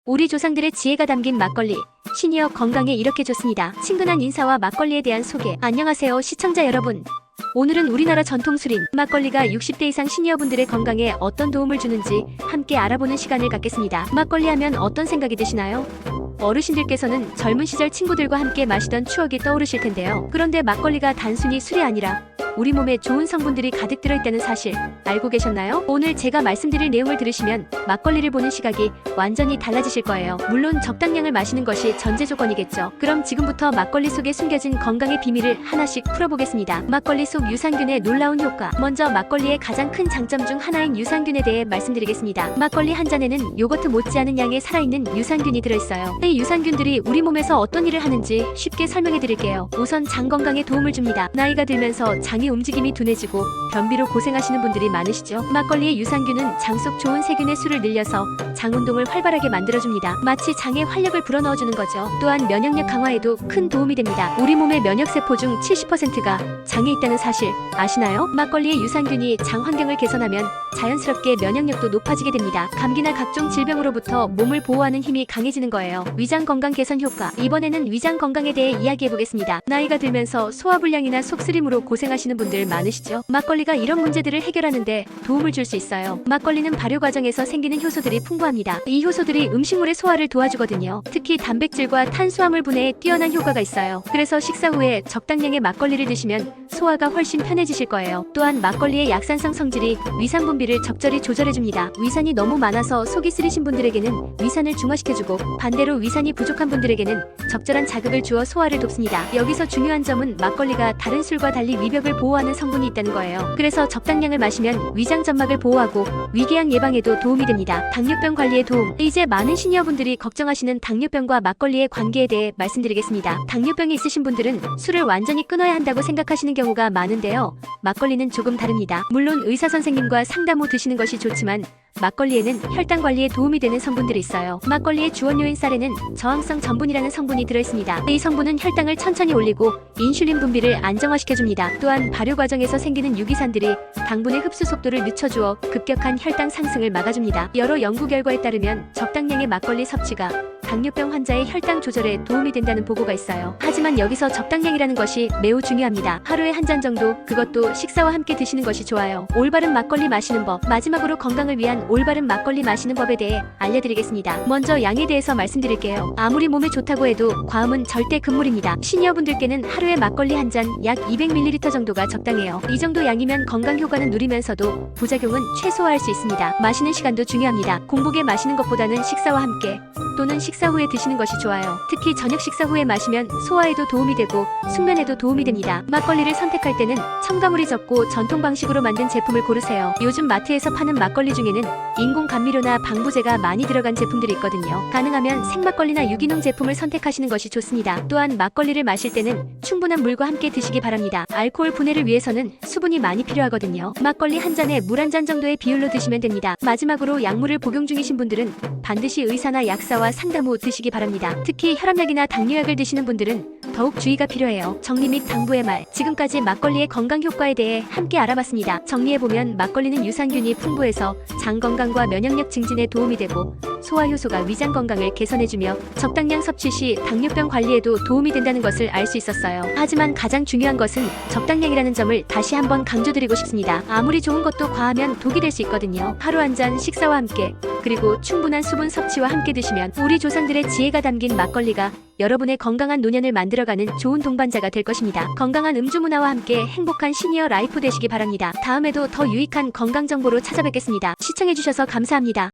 우리 조상들의 지혜가 담긴 막걸리. 시니어 건강에 이렇게 좋습니다. 친근한 인사와 막걸리에 대한 소개. 안녕하세요 시청자 여러분. 오늘은 우리나라 전통 술인 막걸리가 60대 이상 시니어분들의 건강에 어떤 도움을 주는지 함께 알아보는 시간을 갖겠습니다. 막걸리 하면 어떤 생각이 드시나요? 어르신들께서는 젊은 시절 친구들과 함께 마시던 추억이 떠오르실 텐데요. 그런데 막걸리가 단순히 술이 아니라 우리 몸에 좋은 성분들이 가득 들어있다는 사실 알고 계셨나요? 오늘 제가 말씀드릴 내용을 들으시면 막걸리를 보는 시각이 완전히 달라지실 거예요. 물론 적당량을 마시는 것이 전제 조건이겠죠. 그럼 지금부터 막걸리 속에 숨겨진 건강의 비밀을 하나씩 풀어보겠습니다. 막걸리 속 유산균의 놀라운 효과. 먼저 막걸리의 가장 큰 장점 중 하나인 유산균에 대해 말씀드리겠습니다. 막걸리 한 잔에는 요거트 못지않은 양의 살아있는 유산균이 들어있어요. 이 유산균들이 우리 몸에서 어떤 일을 하는지 쉽게 설명해 드릴게요. 우선 장 건강에 도움을 줍니다. 나이가 들면서 장의 움직임이 둔해지고 변비로 고생하시는 분들이 많으시죠. 막걸리의 유산균은 장 속 좋은 세균의 수를 늘려서 장 운동을 활발하게 만들어줍니다. 마치 장에 활력을 불어넣어주는 거죠. 또한 면역력 강화에도 큰 도움이 됩니다. 우리 몸의 면역세포 중 70%가 장에 있다는 사실 아시나요? 막걸리의 유산균이 장 환경을 개선하면 자연스럽게 면역력도 높아지게 됩니다. 감기나 각종 질병으로부터 몸을 보호하는 힘이 강해지는 거예요. 위장 건강 개선 효과. 이번에는 위장 건강에 대해 이야기해보겠습니다. 나이가 들면서 소화불량이나 속쓰림으로 고생하시는 분들 많으시죠? 막걸리가 이런 문제들을 해결하는데 도움을 줄 수 있어요. 막걸리는 발효 과정에서 생기는 효소들이 풍부합니다. 이 효소들이 음식물의 소화를 도와주거든요. 특히 단백질과 탄수화물 분해에 뛰어난 효과가 있어요. 그래서 식사 후에 적당량의 막걸리를 드시면 소화가 훨씬 편해지실 거예요. 또한 막걸리의 약산성 성질이 위산 분비를 적절히 조절해줍니다. 위산이 너무 많아서 속이 쓰리신 분들에게는 위산을 중화시켜주고 반대로 위산이 부족한 분들에게는 적절한 자극을 주어 소화를 돕습니다. 여기서 중요한 점은 막걸리가 다른 술과 달리 위벽을 보호하는 성분이 있다는 거예요. 그래서 적당량을 마시면 위장 점막을 보호하고 위궤양 예방에도 도움이 됩니다. 당뇨병 관리에 도움. 이제 많은 시니어분들이 걱정하시는 당뇨병과 막걸리의 관계에 대해 말씀드리겠습니다. 당뇨병이 있으신 분들은 술을 완전히 끊어야 한다고 생각하시는 경우가 많은데요. 막걸리는 조금 다릅니다. 물론 의사 선생님과 상담 후 드시는 것이 좋지만 막걸리에는 혈당 관리에 도움이 되는 성분들이 있어요. 막걸리의 주원료인 쌀에는 저항성 전분이라는 성분이 들어있습니다. 이 성분은 혈당을 천천히 올리고 인슐린 분비를 안정화시켜줍니다. 또한 발효 과정에서 생기는 유기산들이 당분의 흡수 속도를 늦춰주어 급격한 혈당 상승을 막아줍니다. 여러 연구 결과에 따르면 적당량의 막걸리 섭취가 당뇨병 환자의 혈당 조절에 도움이 된다는 보고가 있어요. 하지만 여기서 적당량이라는 것이 매우 중요합니다. 하루에 한 잔 정도, 그것도 식사와 함께 드시는 것이 좋아요. 올바른 막걸리 마시는 법. 마지막으로 건강을 위한 올바른 막걸리 마시는 법에 대해 알려드리겠습니다. 먼저 양에 대해서 말씀드릴게요. 아무리 몸에 좋다고 해도 과음은 절대 금물입니다. 시니어분들께는 하루에 막걸리 한 잔 약 200ml 정도가 적당해요. 이 정도 양이면 건강 효과는 누리면서도 부작용은 최소화할 수 있습니다. 마시는 시간도 중요합니다. 공복에 마시는 것보다는 식사와 함께 또는 식사 후에 드시는 것이 좋아요. 특히 저녁 식사 후에 마시면 소화에도 도움이 되고 숙면에도 도움이 됩니다. 막걸리를 선택할 때는 첨가물이 적고 전통 방식으로 만든 제품을 고르세요. 요즘 마트에서 파는 막걸리 중에는 인공 감미료나 방부제가 많이 들어간 제품들이 있거든요. 가능하면 생막걸리나 유기농 제품을 선택하시는 것이 좋습니다. 또한 막걸리를 마실 때는 충분한 물과 함께 드시기 바랍니다. 알코올 분해를 위해서는 수분이 많이 필요하거든요. 막걸리 한 잔에 물 한 잔 정도의 비율로 드시면 됩니다. 마지막으로 약물을 복용 중이신 분들은 반드시 의사나 약사와 상담 후 드시기 바랍니다. 특히 혈압약이나 당뇨약을 드시는 분들은 더욱 주의가 필요해요. 정리 및 당부의 말. 지금까지 막걸리의 건강 효과에 대해 함께 알아봤습니다. 정리해보면 막걸리는 유산균이 풍부해서 장 건강과 면역력 증진에 도움이 되고 소화 효소가 위장 건강을 개선해주며 적당량 섭취 시 당뇨병 관리에도 도움이 된다는 것을 알 수 있었어요. 하지만 가장 중요한 것은 적당량이라는 점을 다시 한번 강조드리고 싶습니다. 아무리 좋은 것도 과하면 독이 될 수 있거든요. 하루 한 잔 식사와 함께 그리고 충분한 수분 섭취와 함께 드시면 우리 조상들의 지혜가 담긴 막걸리가 여러분의 건강한 노년을 만들어가는 좋은 동반자가 될 것입니다. 건강한 음주 문화와 함께 행복한 시니어 라이프 되시기 바랍니다. 다음에도 더 유익한 건강 정보로 찾아뵙겠습니다. 시청해주셔서 감사합니다.